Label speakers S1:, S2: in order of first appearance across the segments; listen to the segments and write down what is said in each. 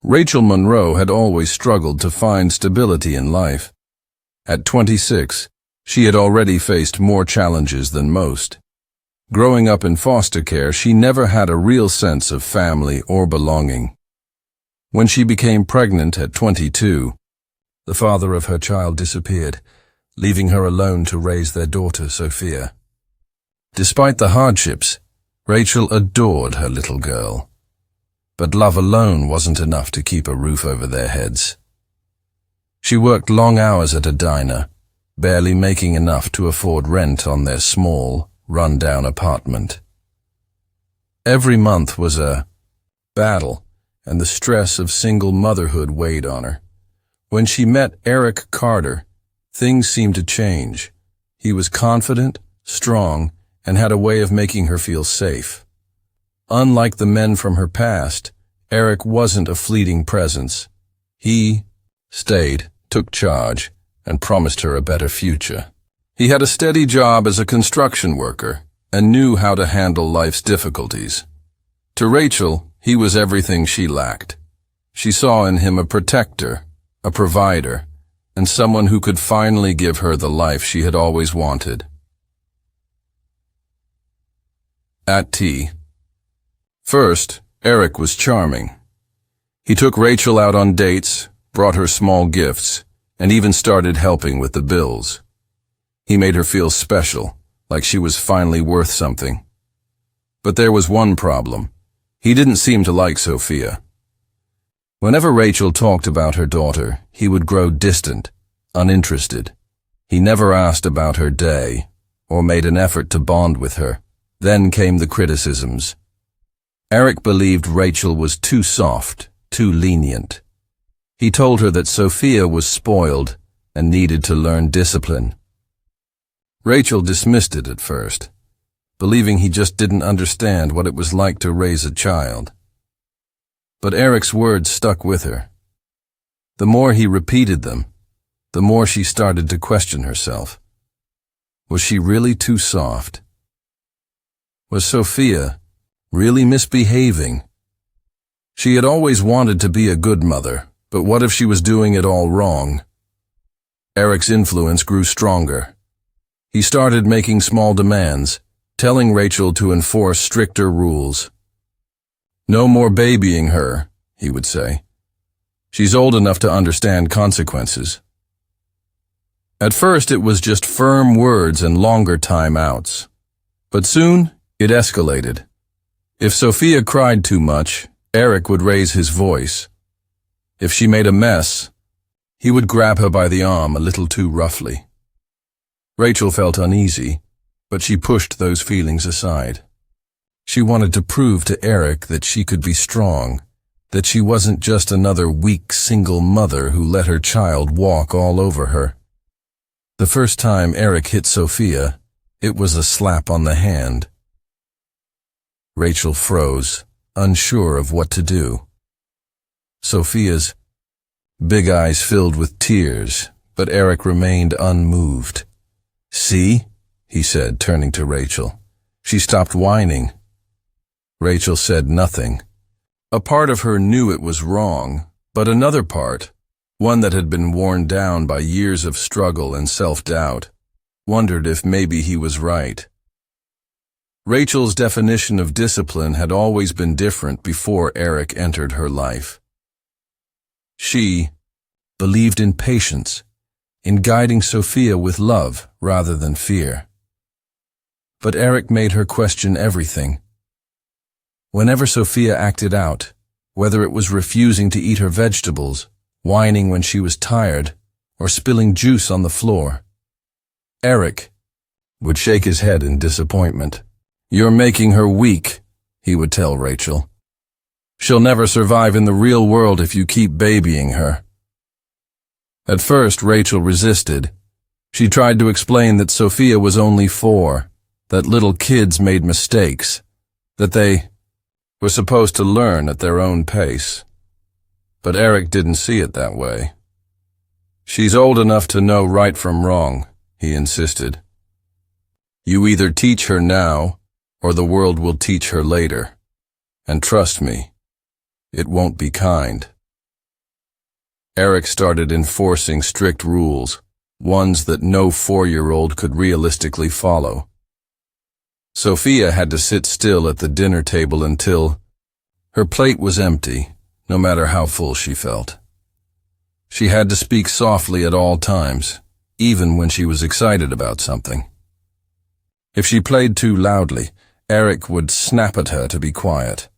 S1: Rachel Monroe had always struggled to find stability in life. At 26, she had already faced more challenges than most. Growing up in foster care, she never had a real sense of family or belonging. When she became pregnant at 22, the father of her child disappeared, leaving her alone to raise their daughter, Sophia. Despite the hardships, Rachel adored her little girl. But love alone wasn't enough to keep a roof over their heads. She worked long hours at a diner, barely making enough to afford rent on their small, run-down apartment. Every month was a battle, and the stress of single motherhood weighed on her. When she met Eric Carter, things seemed to change. He was confident, strong, and had a way of making her feel safe. Unlike the men from her past, Eric wasn't a fleeting presence. He stayed, took charge, and promised her a better future. He had a steady job as a construction worker and knew how to handle life's difficulties. To Rachel, he was everything she lacked. She saw in him a protector, a provider, and someone who could finally give her the life she had always wanted. At tea. First, Eric was charming. He took Rachel out on dates, brought her small gifts, and even started helping with the bills. He made her feel special, like she was finally worth something. But there was one problem. He didn't seem to like Sophia. Whenever Rachel talked about her daughter, he would grow distant, uninterested. He never asked about her day, or made an effort to bond with her. Then came the criticisms. Eric believed Rachel was too soft, too lenient. He told her that Sophia was spoiled and needed to learn discipline. Rachel dismissed it at first, believing he just didn't understand what it was like to raise a child. But Eric's words stuck with her. The more he repeated them, the more she started to question herself. Was she really too soft? Was Sophia really misbehaving? She had always wanted to be a good mother, but what if she was doing it all wrong? Eric's influence grew stronger. He started making small demands, telling Rachel to enforce stricter rules. "No more babying her," he would say. "She's old enough to understand consequences." At first it was just firm words and longer time-outs. But soon it escalated. If Sophia cried too much, Eric would raise his voice. If she made a mess, he would grab her by the arm a little too roughly. Rachel felt uneasy, but she pushed those feelings aside. She wanted to prove to Eric that she could be strong, that she wasn't just another weak single mother who let her child walk all over her. The first time Eric hit Sophia, it was a slap on the hand. Rachel froze, unsure of what to do. Sophia's big eyes filled with tears, but Eric remained unmoved. "See?" he said, turning to Rachel. She stopped whining. Rachel said nothing. A part of her knew it was wrong, but another part, one that had been worn down by years of struggle and self-doubt, wondered if maybe he was right. Rachel's definition of discipline had always been different before Eric entered her life. She believed in patience, in guiding Sophia with love rather than fear. But Eric made her question everything. Whenever Sophia acted out, whether it was refusing to eat her vegetables, whining when she was tired, or spilling juice on the floor, Eric would shake his head in disappointment. "You're making her weak," he would tell Rachel. "She'll never survive in the real world if you keep babying her." At first, Rachel resisted. She tried to explain that Sophia was only 4, that little kids made mistakes, that they were supposed to learn at their own pace. But Eric didn't see it that way. "She's old enough to know right from wrong," he insisted. "You either teach her now, or the world will teach her later. And trust me, it won't be kind." Eric started enforcing strict rules, ones that no 4-year-old could realistically follow. Sophia had to sit still at the dinner table until her plate was empty, no matter how full she felt. She had to speak softly at all times, even when she was excited about something. If she played too loudly, Eric would snap at her to be quiet.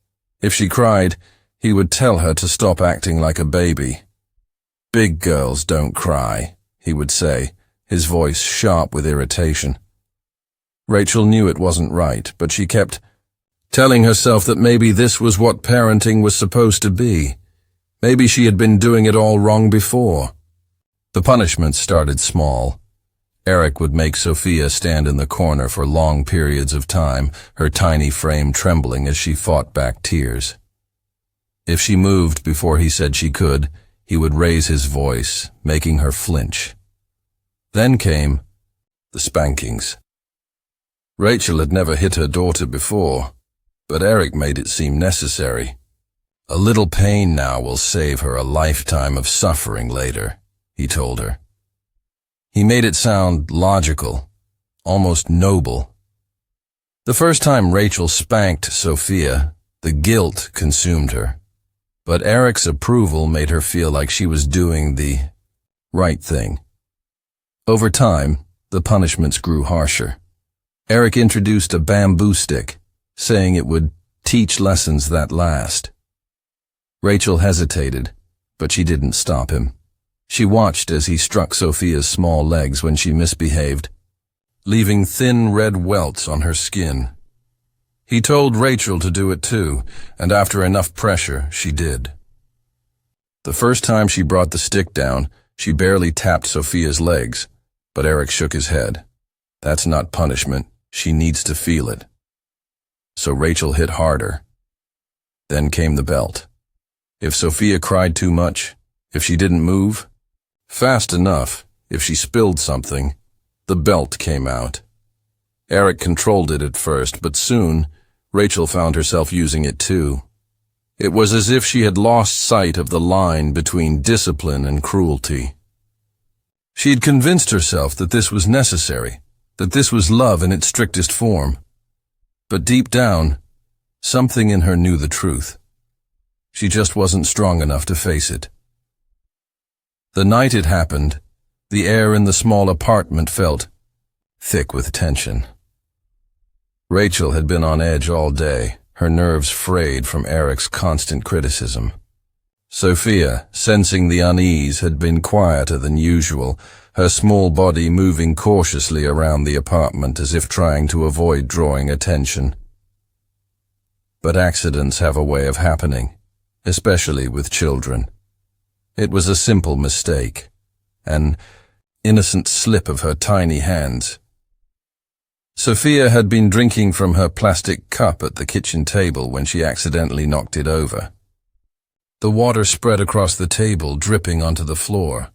S1: If she cried, he would tell her to stop acting like a baby. "Big girls don't cry," he would say, his voice sharp with irritation. Rachel knew it wasn't right, but she kept telling herself that maybe this was what parenting was supposed to be. Maybe she had been doing it all wrong before. The punishments started small. Eric would make Sophia stand in the corner for long periods of time, her tiny frame trembling as she fought back tears. If she moved before he said she could, he would raise his voice, making her flinch. Then came the spankings. Rachel had never hit her daughter before, but Eric made it seem necessary. "A little pain now will save her a lifetime of suffering later," he told her. He made it sound logical, almost noble. The first time Rachel spanked Sophia, the guilt consumed her, but Eric's approval made her feel like she was doing the right thing. Over time, the punishments grew harsher. Eric introduced a bamboo stick, saying it would teach lessons that last. Rachel hesitated, but she didn't stop him. She watched as he struck Sophia's small legs when she misbehaved, leaving thin red welts on her skin. He told Rachel to do it too, and after enough pressure, she did. The first time she brought the stick down, she barely tapped Sophia's legs, but Eric shook his head. "That's not punishment. She needs to feel it." So Rachel hit harder. Then came the belt. If Sophia cried too much, if she didn't move fast enough, if she spilled something, the belt came out. Eric controlled it at first, but soon Rachel found herself using it too. It was as if she had lost sight of the line between discipline and cruelty. She had convinced herself that this was necessary, that this was love in its strictest form. But deep down, something in her knew the truth. She just wasn't strong enough to face it. The night it happened, the air in the small apartment felt thick with tension. Rachel had been on edge all day, her nerves frayed from Eric's constant criticism. Sophia, sensing the unease, had been quieter than usual, her small body moving cautiously around the apartment as if trying to avoid drawing attention. But accidents have a way of happening, especially with children. It was a simple mistake, an innocent slip of her tiny hands. Sophia had been drinking from her plastic cup at the kitchen table when she accidentally knocked it over. The water spread across the table, dripping onto the floor.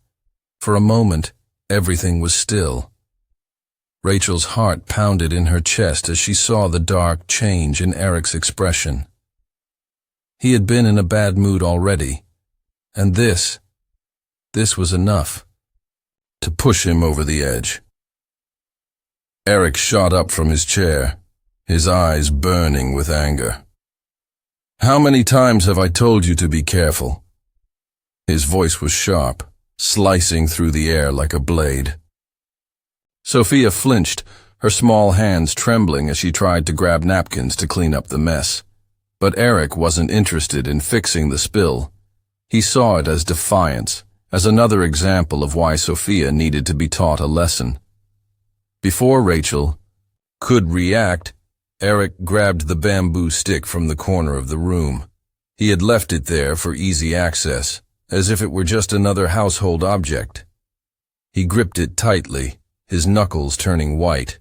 S1: For a moment, everything was still. Rachel's heart pounded in her chest as she saw the dark change in Eric's expression. He had been in a bad mood already, and this was enough to push him over the edge. Eric shot up from his chair, his eyes burning with anger. "How many times have I told you to be careful?" His voice was sharp, slicing through the air like a blade. Sophia flinched, her small hands trembling as she tried to grab napkins to clean up the mess. But Eric wasn't interested in fixing the spill. He saw it as defiance, as another example of why Sophia needed to be taught a lesson. Before Rachel could react, Eric grabbed the bamboo stick from the corner of the room. He had left it there for easy access, as if it were just another household object. He gripped it tightly, his knuckles turning white.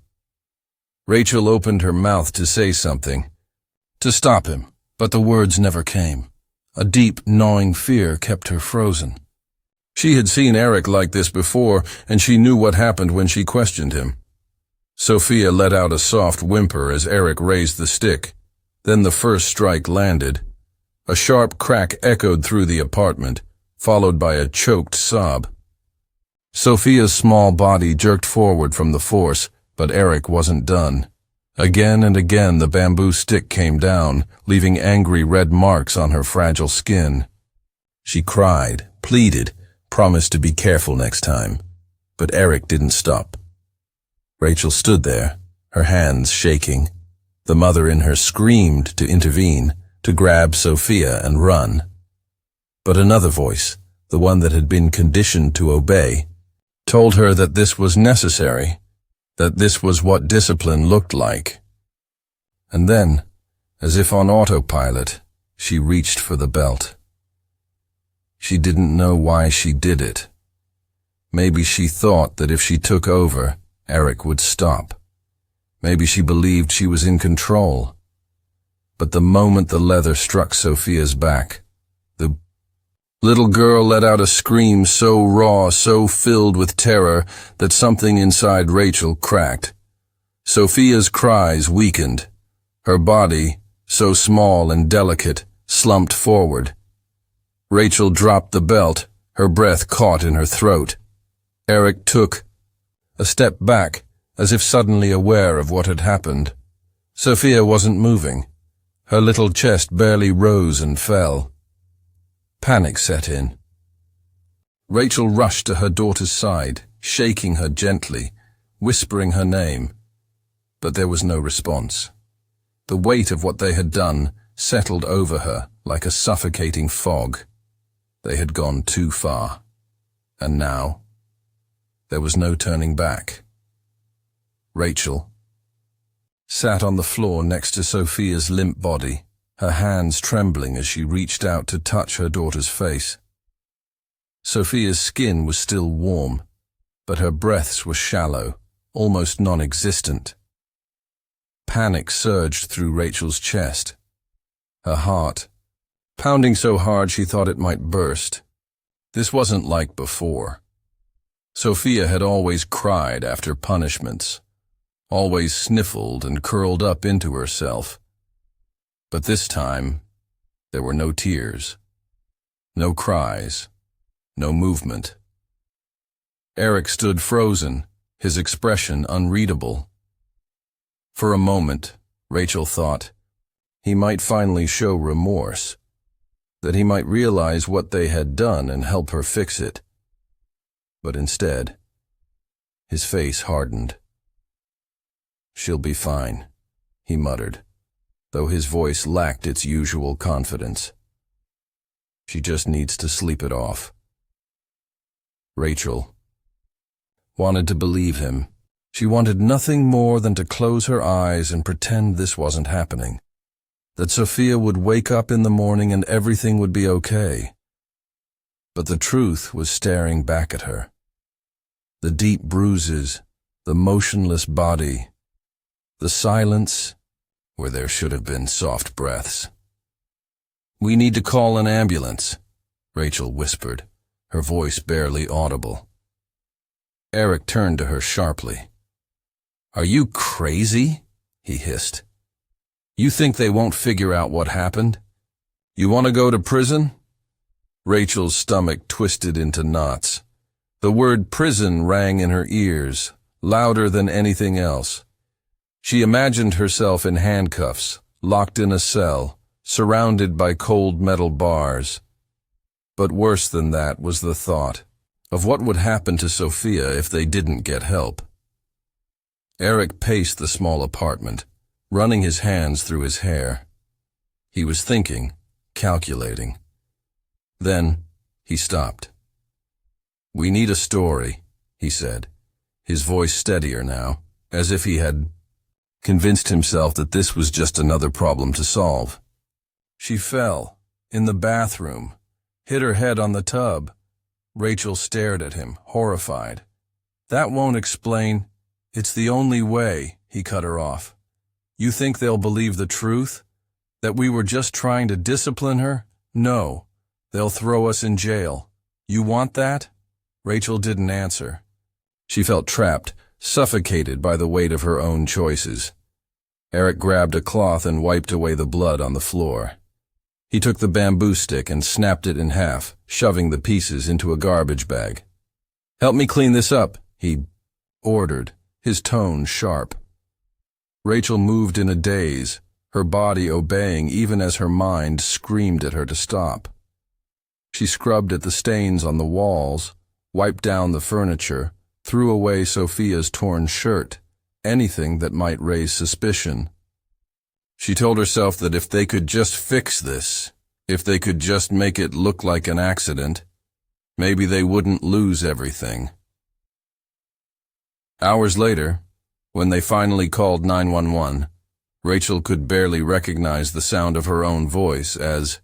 S1: Rachel opened her mouth to say something, to stop him, but the words never came. A deep, gnawing fear kept her frozen. She had seen Eric like this before, and she knew what happened when she questioned him. Sophia let out a soft whimper as Eric raised the stick. Then the first strike landed. A sharp crack echoed through the apartment, followed by a choked sob. Sophia's small body jerked forward from the force, but Eric wasn't done. Again and again the bamboo stick came down, leaving angry red marks on her fragile skin. She cried, pleaded, promised to be careful next time. But Eric didn't stop. Rachel stood there, her hands shaking. The mother in her screamed to intervene, to grab Sophia and run. But another voice, the one that had been conditioned to obey, told her that this was necessary, that this was what discipline looked like. And then, as if on autopilot, she reached for the belt. She didn't know why she did it. Maybe she thought that if she took over, Eric would stop. Maybe she believed she was in control. But the moment the leather struck Sophia's back, the little girl let out a scream so raw, so filled with terror, that something inside Rachel cracked. Sophia's cries weakened. Her body, so small and delicate, slumped forward. Rachel dropped the belt, her breath caught in her throat. Eric took a step back, as if suddenly aware of what had happened. Sophia wasn't moving. Her little chest barely rose and fell. Panic set in. Rachel rushed to her daughter's side, shaking her gently, whispering her name. But there was no response. The weight of what they had done settled over her like a suffocating fog. They had gone too far. And now, there was no turning back. Rachel sat on the floor next to Sophia's limp body, her hands trembling as she reached out to touch her daughter's face. Sophia's skin was still warm, but her breaths were shallow, almost non-existent. Panic surged through Rachel's chest. Her heart, pounding so hard she thought it might burst. This wasn't like before. Sophia had always cried after punishments, always sniffled and curled up into herself. But this time, there were no tears, no cries, no movement. Eric stood frozen, his expression unreadable. For a moment, Rachel thought, he might finally show remorse, that he might realize what they had done and help her fix it. But instead, his face hardened. "She'll be fine," he muttered, though his voice lacked its usual confidence. "She just needs to sleep it off." Rachel wanted to believe him. She wanted nothing more than to close her eyes and pretend this wasn't happening, that Sophia would wake up in the morning and everything would be okay. But the truth was staring back at her. The deep bruises, the motionless body, the silence where there should have been soft breaths. "We need to call an ambulance," Rachel whispered, her voice barely audible. Eric turned to her sharply. "Are you crazy?" he hissed. "You think they won't figure out what happened? You want to go to prison?" Rachel's stomach twisted into knots. The word prison rang in her ears, louder than anything else. She imagined herself in handcuffs, locked in a cell, surrounded by cold metal bars. But worse than that was the thought of what would happen to Sophia if they didn't get help. Eric paced the small apartment, running his hands through his hair. He was thinking, calculating. Then he stopped. "We need a story," he said, his voice steadier now, as if he had convinced himself that this was just another problem to solve. "She fell, in the bathroom, hit her head on the tub." Rachel stared at him, horrified. "That won't explain." "It's the only way," he cut her off. "You think they'll believe the truth? That we were just trying to discipline her? No. They'll throw us in jail. You want that?" Rachel didn't answer. She felt trapped, suffocated by the weight of her own choices. Eric grabbed a cloth and wiped away the blood on the floor. He took the bamboo stick and snapped it in half, shoving the pieces into a garbage bag. "Help me clean this up," he ordered, his tone sharp. Rachel moved in a daze, her body obeying even as her mind screamed at her to stop. She scrubbed at the stains on the walls, wiped down the furniture, threw away Sophia's torn shirt, anything that might raise suspicion. She told herself that if they could just fix this, if they could just make it look like an accident, maybe they wouldn't lose everything. Hours later, when they finally called 911, Rachel could barely recognize the sound of her own voice as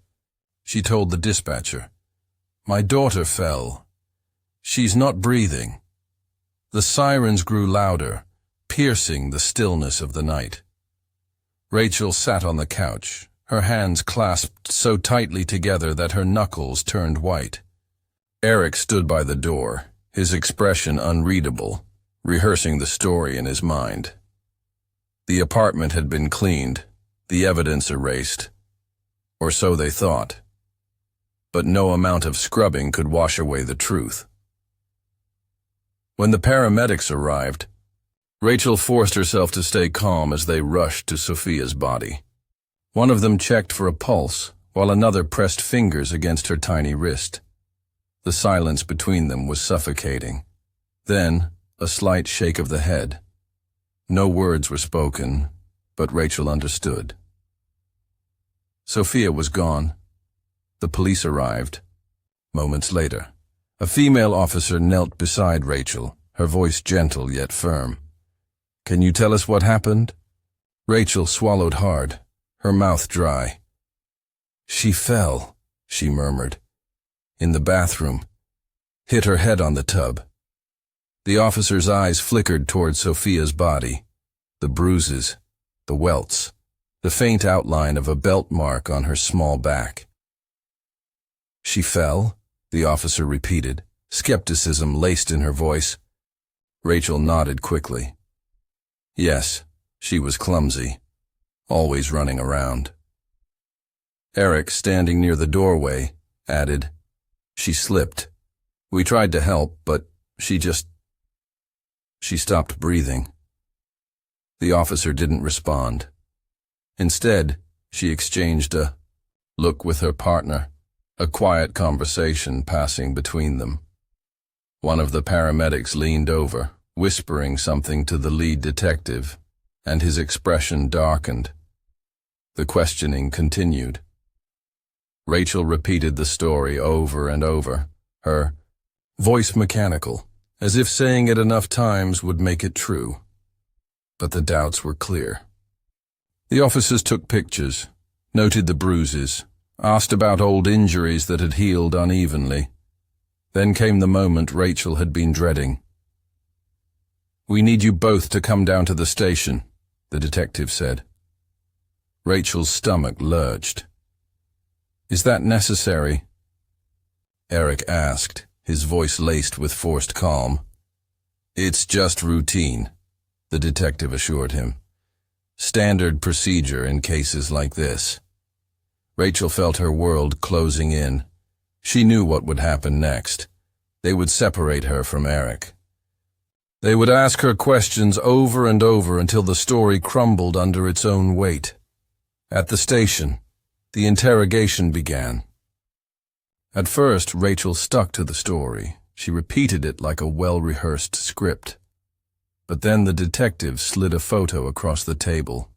S1: she told the dispatcher, "My daughter fell. She's not breathing." The sirens grew louder, piercing the stillness of the night. Rachel sat on the couch, her hands clasped so tightly together that her knuckles turned white. Eric stood by the door, his expression unreadable, rehearsing the story in his mind. The apartment had been cleaned, the evidence erased, or so they thought. But no amount of scrubbing could wash away the truth. When the paramedics arrived, Rachel forced herself to stay calm as they rushed to Sophia's body. One of them checked for a pulse, while another pressed fingers against her tiny wrist. The silence between them was suffocating. Then, a slight shake of the head. No words were spoken, but Rachel understood. Sophia was gone. The police arrived. Moments later, a female officer knelt beside Rachel, her voice gentle yet firm. "Can you tell us what happened?" Rachel swallowed hard, her mouth dry. "She fell," she murmured, "in the bathroom, hit her head on the tub." The officer's eyes flickered toward Sophia's body, the bruises, the welts, the faint outline of a belt mark on her small back. "She fell?" the officer repeated, skepticism laced in her voice. Rachel nodded quickly. Yes, she was clumsy, always running around. Eric, standing near the doorway, added, "She slipped. We tried to help, but she stopped breathing." The officer didn't respond. Instead, she exchanged a look with her partner, a quiet conversation passing between them. One of the paramedics leaned over, whispering something to the lead detective, and his expression darkened. The questioning continued. Rachel repeated the story over and over, her voice mechanical, as if saying it enough times would make it true. But the doubts were clear. The officers took pictures, noted the bruises, asked about old injuries that had healed unevenly. Then came the moment Rachel had been dreading. "We need you both to come down to the station," the detective said. Rachel's stomach lurched. "Is that necessary?" Eric asked, his voice laced with forced calm. "It's just routine," the detective assured him. "Standard procedure in cases like this." Rachel felt her world closing in. She knew what would happen next. They would separate her from Eric. They would ask her questions over and over until the story crumbled under its own weight. At the station, the interrogation began. At first, Rachel stuck to the story. She repeated it like a well-rehearsed script. But then the detective slid a photo across the table.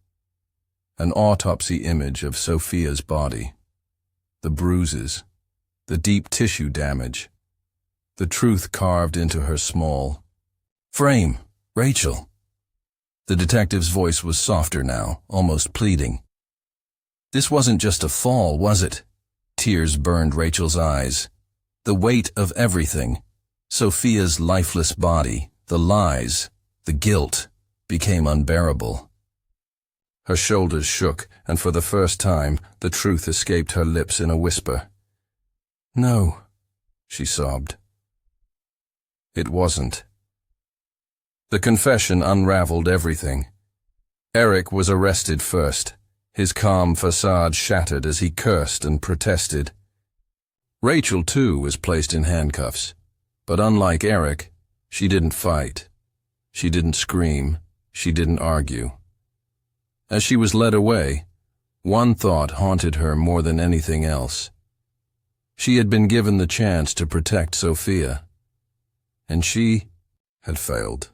S1: An autopsy image of Sophia's body. The bruises, the deep tissue damage, the truth carved into her small frame. "Rachel." The detective's voice was softer now, almost pleading. "This wasn't just a fall, was it?" Tears burned Rachel's eyes. The weight of everything, Sophia's lifeless body, the lies, the guilt, became unbearable. Her shoulders shook, and for the first time, the truth escaped her lips in a whisper. "No," she sobbed. It wasn't. The confession unraveled everything. Eric was arrested first. His calm facade shattered as he cursed and protested. Rachel, too, was placed in handcuffs, but unlike Eric, she didn't fight. She didn't scream. She didn't argue. As she was led away, one thought haunted her more than anything else. She had been given the chance to protect Sophia, and she had failed.